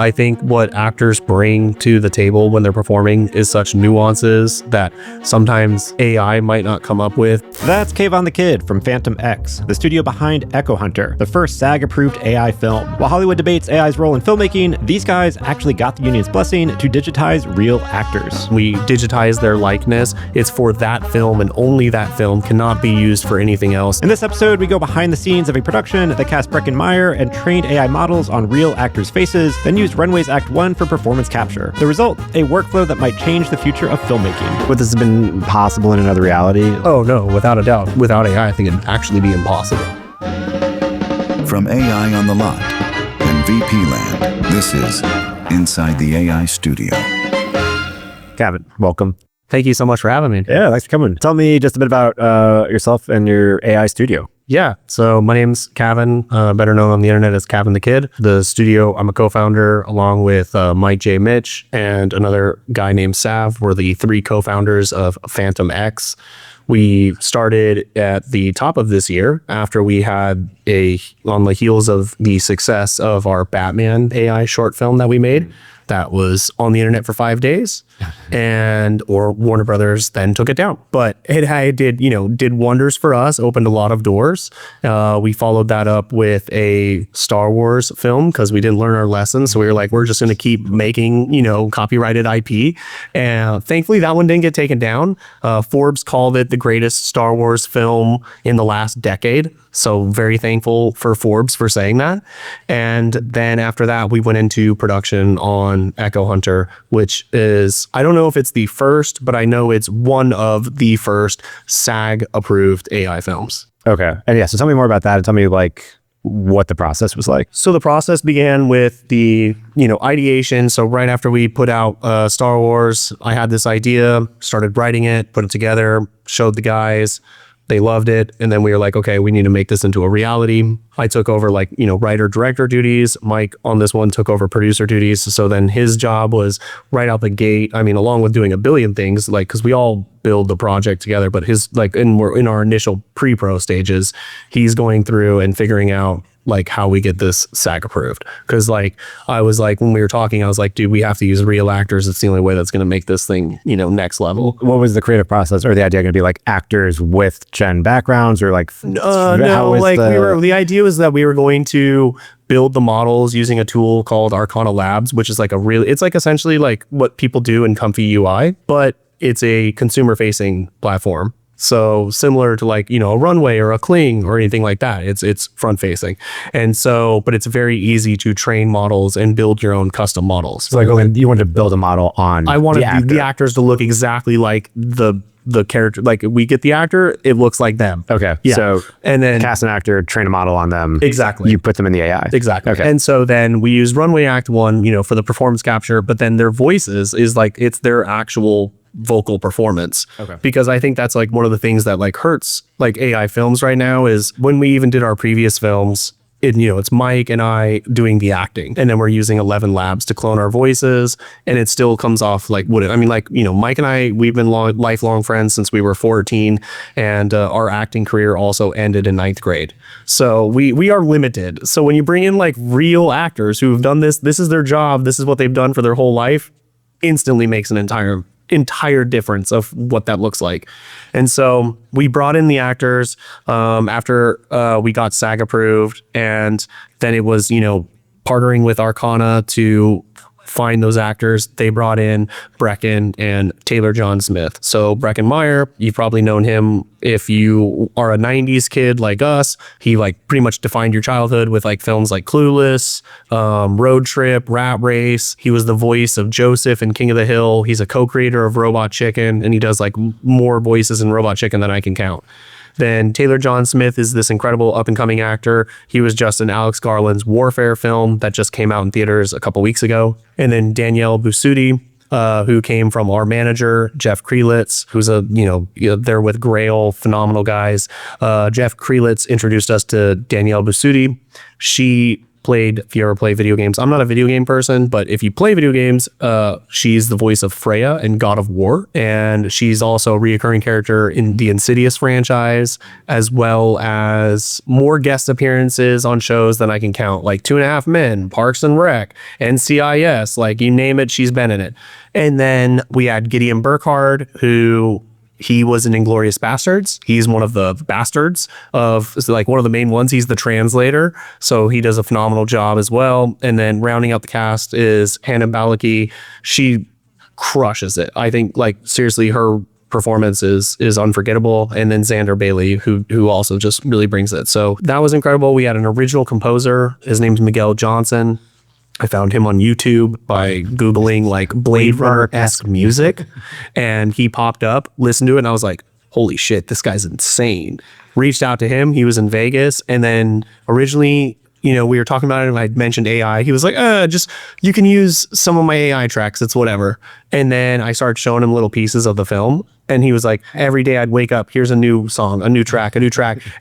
I think what actors bring to the table when they're performing is such nuances that sometimes AI might not come up with. That's Kavan The Kid from Phantom X, the studio behind Echo Hunter, the first SAG-approved AI film. While Hollywood debates AI's role in filmmaking, these guys actually got the union's blessing to digitize real actors. We digitize their likeness. It's for that film and only that film, cannot be used for anything else. In this episode, we go behind the scenes of a production that cast Breckin Meyer and trained AI models on real actors' faces, then used Runway's Act-One for performance capture. The result, a workflow that might change the future of filmmaking. Would this have been possible in another reality? Oh no, without a doubt. Without AI, I think it'd actually be impossible. From AI on the lot and VP land, this is Inside the AI Studio. Kavan, welcome. Thank you so much for having me. Yeah, thanks for coming. Tell me just a bit about yourself and your AI studio. Yeah, so my name's Kavan, better known on the internet as Kavan The Kid. The studio, I'm a co-founder along with Mike J. Mitch and another guy named Sav. We're the three co-founders of Phantom X. We started at the top of this year after we had on the heels of the success of our Batman AI short film that we made. That was on the internet for 5 days, or Warner Brothers then took it down. But it did wonders for us, opened a lot of doors. We followed that up with a Star Wars film because we didn't learn our lessons. So we were like, we're just going to keep making, copyrighted IP. And thankfully that one didn't get taken down. Forbes called it the greatest Star Wars film in the last decade. So very thankful for Forbes for saying that. And then after that, we went into production on Echo Hunter, which is, I don't know if it's the first, but I know it's one of the first SAG-approved AI films. Okay. And yeah, so tell me more about that and tell me what the process was like. So the process began with the, ideation. So right after we put out Star Wars, I had this idea, started writing it, put it together, showed the guys. They loved it. And then we were like, okay, we need to make this into a reality. I took over writer director duties. Mike on this one took over producer duties. So then his job was right out the gate. I mean, along with doing a billion things, because we all build the project together, but we're in our initial pre-pro stages, he's going through and figuring out how we get this SAG approved. Because I was when we were talking, I was like, dude, we have to use real actors. It's the only way that's going to make this thing, next level. What was the creative process or the idea going to be actors with Gen backgrounds or the idea was that we were going to build the models using a tool called Arcana Labs, which is it's essentially what people do in Comfy UI, but it's a consumer facing platform. So similar to a Runway or a Kling or anything like that. It's front facing. And so, but it's very easy to train models and build your own custom models. So you wanted to build a model on I wanted the actors to look exactly like the character. We get the actor, it looks like them. Okay. Yeah. So and then cast an actor, train a model on them. Exactly. You put them in the AI. Exactly. Okay. And so then we use Runway Act-One, for the performance capture, but then their voices is it's their actual vocal performance. Okay. Because I think that's one of the things that hurts AI films right now is when we even did our previous films, it's Mike and I doing the acting, and then we're using 11 labs to clone our voices, and it still comes off Mike and I, we've been lifelong friends since we were 14, and our acting career also ended in 9th grade. So we are limited. So when you bring in real actors who've done this is their job, this is what they've done for their whole life, instantly makes an entire difference of what that looks like. And so we brought in the actors after we got SAG approved, and then it was partnering with Arcana to find those actors. They brought in Breckin and Taylor John Smith. So Breckin Meyer, you've probably known him if you are a 90s kid like us. He pretty much defined your childhood with films like Clueless, Road Trip, Rat Race. He was the voice of Joseph in King of the Hill. He's a co-creator of Robot Chicken, and he does more voices in Robot Chicken than I can count. Then Taylor John Smith is this incredible up-and-coming actor. He was just in Alex Garland's Warfare film that just came out in theaters a couple weeks ago. And then Danielle Busudi, who came from our manager, Jeff Krelitz, who's they're with GRAiL, phenomenal guys. Jeff Krelitz introduced us to Danielle Busudi. She if you ever play video games, I'm not a video game person, but if you play video games, she's the voice of Freya in God of War. And she's also a reoccurring character in the Insidious franchise, as well as more guest appearances on shows than I can count, like 2.5 Men, Parks and Rec, NCIS, like you name it, she's been in it. And then we had Gideon Burkhardt, who he was in Inglourious Bastards. He's one of the bastards of, like, one of the main ones. He's the translator. So he does a phenomenal job as well. And then rounding out the cast is Hannah Balaki. She crushes it. I think, like, seriously, her performance is unforgettable. And then Xander Bailey, who also just really brings it. So that was incredible. We had an original composer. His name's Miguel Johnson. I found him on YouTube by Googling like Blade Runner-esque music, and he popped up, listened to it, and I was like, holy shit, this guy's insane. Reached out to him. He was in Vegas. And then originally, you know, we were talking about it and I mentioned AI. He was like, just, you can use some of my AI tracks. It's whatever. And then I started showing him little pieces of the film. And he was like, every day I'd wake up, here's a new song, a new track.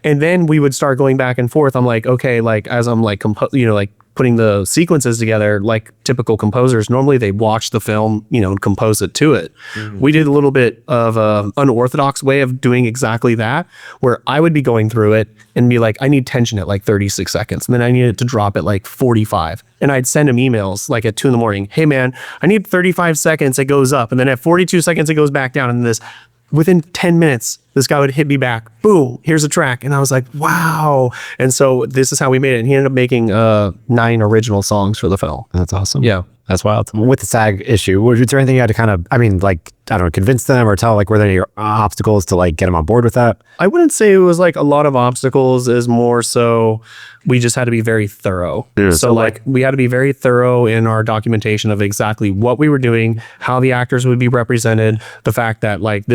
And then we would start going back and forth. I'm like, okay, like as I'm like, like putting the sequences together, like typical composers, normally they watch the film, you know, and compose it to it. We did a little bit of an unorthodox way of doing exactly that, where I would be going through it and be like, I need tension at like 36 seconds. And then I need it to drop at like 45. And I'd send him emails like at 2 a.m. Hey man, I need 35 seconds, it goes up. And then at 42 seconds, it goes back down. And within 10 minutes, this guy would hit me back, boom, here's a track. And I was like, wow. And so this is how we made it. And he ended up making 9 original songs for the film. That's awesome. Yeah. That's wild. With the SAG issue, was there anything you had to kind of, I mean, like, I don't know, convince them or tell, like, were there any obstacles to like get them on board with that? I wouldn't say it was like a lot of obstacles, is more so we just had to be very thorough. Yeah, so like we had to be very thorough in our documentation of exactly what we were doing, how the actors would be represented, the fact that like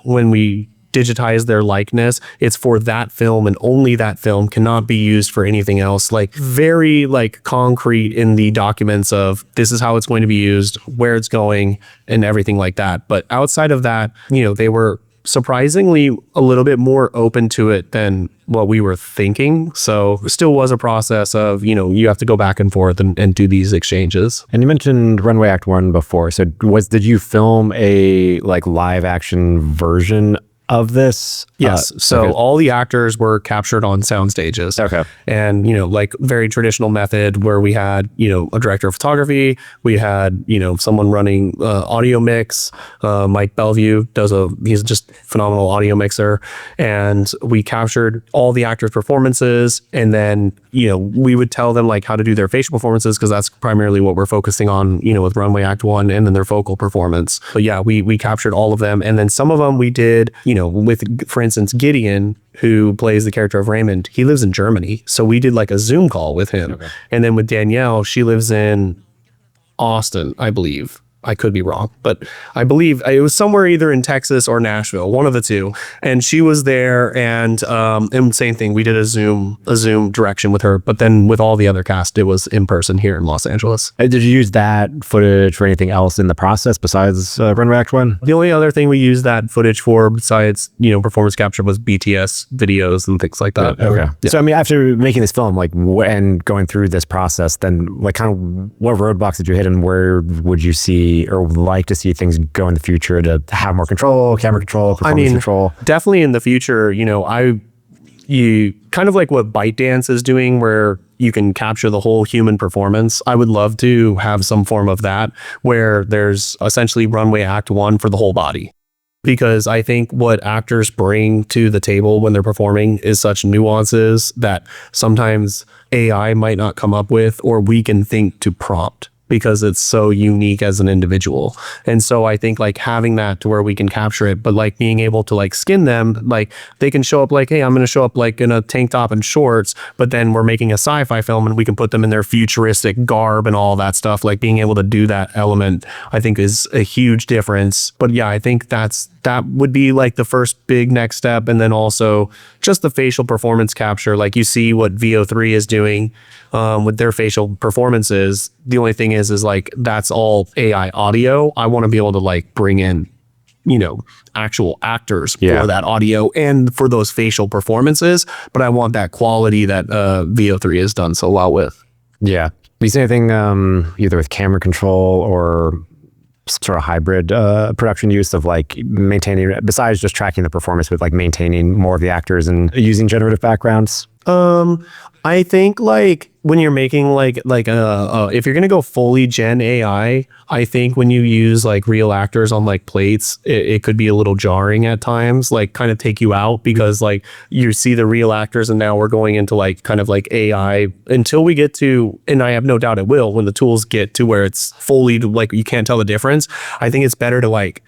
when we digitize their likeness, it's for that film and only that film, cannot be used for anything else. Like very like concrete in the documents of this is how it's going to be used, where it's going, and everything like that. But outside of that, you know, they were surprisingly a little bit more open to it than what we were thinking. So it still was a process of, you know, you have to go back and forth and do these exchanges. And you mentioned Runway Act-One before. So did you film a like live action version of this? Yes. So okay. All the actors were captured on sound stages. Okay. And, you know, like very traditional method where we had, you know, a director of photography, we had, you know, someone running audio mix. Mike Bellevue he's just phenomenal audio mixer. And we captured all the actors' performances. And then, you know, we would tell them like how to do their facial performances, because that's primarily what we're focusing on, you know, with Runway Act-One, and then their vocal performance. But yeah, we captured all of them. And then some of them we did, you know, with, for instance, Gideon, who plays the character of Raymond, he lives in Germany. So we did like a Zoom call with him. Okay. And then with Danielle, she lives in Austin, I believe. I could be wrong, but I believe it was somewhere either in Texas or Nashville, one of the two. And she was there, and same thing. We did a Zoom direction with her, but then with all the other cast, it was in person here in Los Angeles. Did you use that footage for anything else in the process besides Runway Act-One? The only other thing we used that footage for besides, you know, performance capture was BTS videos and things like that. Okay. Yeah. So I mean, after making this film, like, and going through this process, then like kind of what roadblocks did you hit, and where would you see or like to see things go in the future to have more control, camera control, performance control? Definitely in the future, you know, you kind of like what ByteDance is doing, where you can capture the whole human performance. I would love to have some form of that, where there's essentially Runway Act-One for the whole body. Because I think what actors bring to the table when they're performing is such nuances that sometimes AI might not come up with, or we can think to prompt, because it's so unique as an individual. And so I think like having that to where we can capture it, but like being able to like skin them, like they can show up like, hey, I'm going to show up like in a tank top and shorts, but then we're making a sci-fi film and we can put them in their futuristic garb and all that stuff. Like being able to do that element, I think is a huge difference. But yeah, I think that would be like the first big next step. And then also just the facial performance capture. Like you see what VO3 is doing with their facial performances. The only thing is like that's all AI audio. I want to be able to like bring in actual actors Yeah. for that audio and for those facial performances. But I want that quality that VO3 has done so well with. Yeah. Do you see anything either with camera control or some sort of hybrid production use of like maintaining, besides just tracking the performance, with like maintaining more of the actors and using generative backgrounds? I think like when you're making if you're gonna go fully Gen AI, I think when you use like real actors on like plates, it could be a little jarring at times, like kind of take you out, because like you see the real actors and now we're going into like kind of like AI until we get to, and I have no doubt it will, when the tools get to where it's fully like you can't tell the difference. I think it's better to like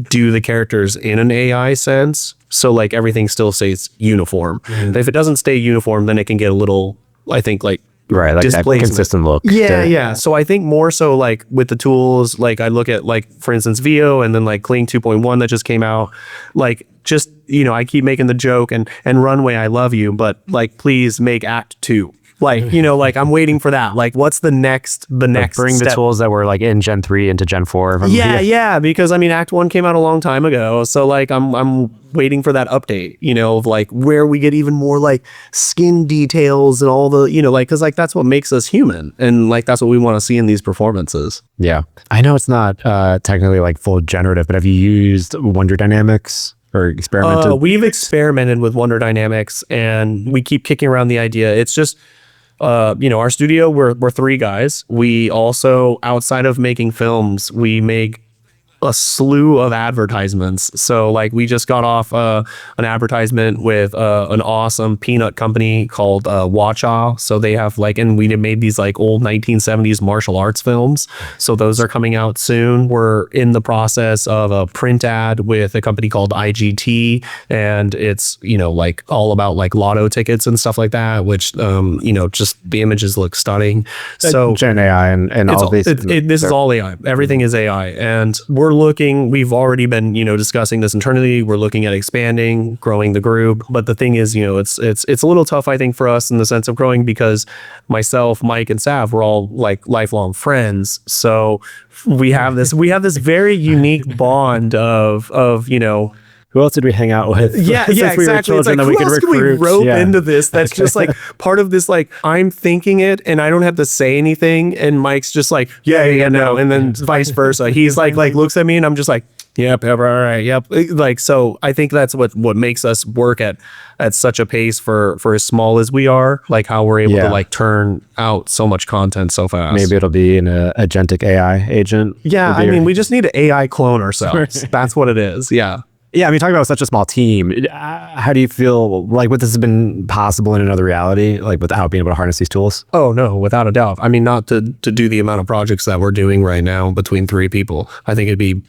do the characters in an AI sense, so like everything still stays uniform. If it doesn't stay uniform, then it can get a little, I think, like Right, like that displacement. consistent look. Yeah. So I think more so like with the tools, like I look at like, for instance, VO and then like Kling 2.1 that just came out, like just, I keep making the joke and Runway, I love you, but like, please make Act 2. Like, like I'm waiting for that. Like, what's the next Like bring step? the tools that were like in Gen 3 into Gen 4. Yeah, because I mean, Act 1 came out a long time ago. So like, I'm waiting for that update, of like where we get even more like skin details and all the, like, cause like that's what makes us human. And like, that's what we want to see in these performances. Yeah. I know it's not technically like full generative, but have you used Wonder Dynamics or experimented? We've experimented with Wonder Dynamics and we keep kicking around the idea. It's just, our studio, we're 3 guys. We also, outside of making films, we make a slew of advertisements. So like we just got off an advertisement with an awesome peanut company called Watcha. So they have like, and we made these like old 1970s martial arts films. So those are coming out soon. We're in the process of a print ad with a company called IGT, and it's like all about like lotto tickets and stuff like that, which just the images look stunning. So Gen AI and all these. this is all AI. Everything is AI, and we've already been, discussing this internally. We're looking at expanding, growing the group. But the thing is, it's a little tough, I think, for us in the sense of growing, because myself, Mike, and Sav, we're all like lifelong friends. So we have this very unique bond of who else did we hang out with? Yeah, Since we were exactly. children, It's like, that who we could else can we recruit? rope Yeah. into this? That's just like part of this, like I'm thinking it and I don't have to say anything. And Mike's just like, yeah, no. And then vice versa. He's like looks at me and I'm just like, yep, all right, yep. Like, so I think that's what makes us work at such a pace for as small as we are, like how we're able to like turn out so much content so fast. Maybe it'll be an agentic AI agent. Yeah, I mean, we just need to AI clone ourselves. That's what it is. Yeah. Yeah, I mean, talking about such a small team, how do you feel like what this has been possible in another reality, like without being able to harness these tools? Oh, no, without a doubt. I mean, not to do the amount of projects that we're doing right now between 3 people. I think it'd be,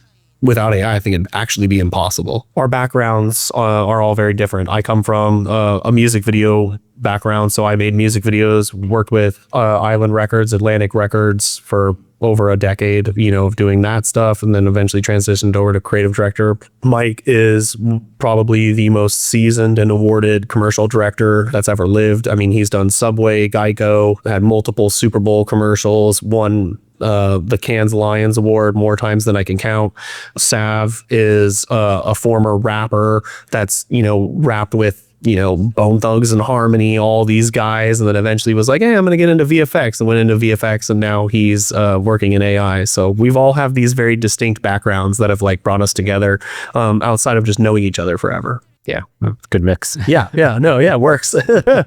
without AI, I think it'd actually be impossible. Our backgrounds are all very different. I come from a music video background, so I made music videos, worked with Island Records, Atlantic Records for over a decade, of doing that stuff, and then eventually transitioned over to creative director. Mike is probably the most seasoned and awarded commercial director that's ever lived. I mean, he's done Subway, Geico, had multiple Super Bowl commercials, won the Cannes Lions Award more times than I can count. Sav is a former rapper that's, rapped with Bone Thugs and Harmony, all these guys, and then eventually was like, hey, I'm going to get into VFX, and went into VFX, and now he's working in AI. So we've all have these very distinct backgrounds that have like brought us together outside of just knowing each other forever. Yeah, good mix. It works. Here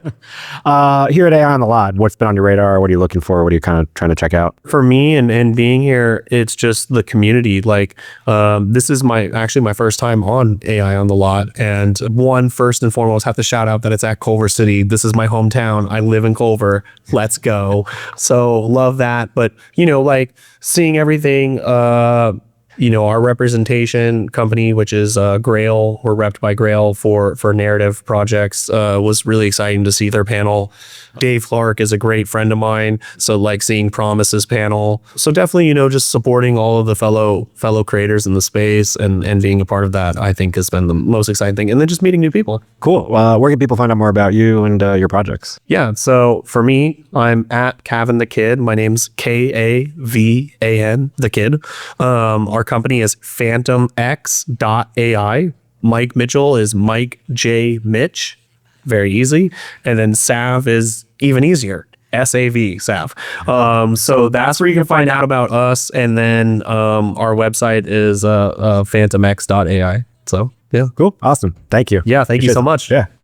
at AI on the Lot, what's been on your radar? What are you looking for? What are you kind of trying to check out? For me and being here, it's just the community. Like this is my first time on AI on the Lot, and first and foremost, have to shout out that it's at Culver City. This is my hometown. I live in Culver. Let's go. So love that. But like seeing everything. Our representation company, which is GRAiL, we're repped by GRAiL for narrative projects, was really exciting to see their panel. Dave Clark is a great friend of mine, so like seeing Promise's panel. So definitely, just supporting all of the fellow creators in the space and being a part of that, I think has been the most exciting thing. And then just meeting new people. Cool. Where can people find out more about you and your projects? Yeah, so for me, I'm at Kavan The Kid. My name's Kavan The Kid. Our company is phantomx.ai. Mike Mitchell is Mike J. Mitch. Very easy. And then Sav is even easier. SAV, Sav. So that's where you can find out about us. And then our website is phantomx.ai. So, yeah. Cool. Awesome. Thank you. Yeah, thank you so much. Yeah.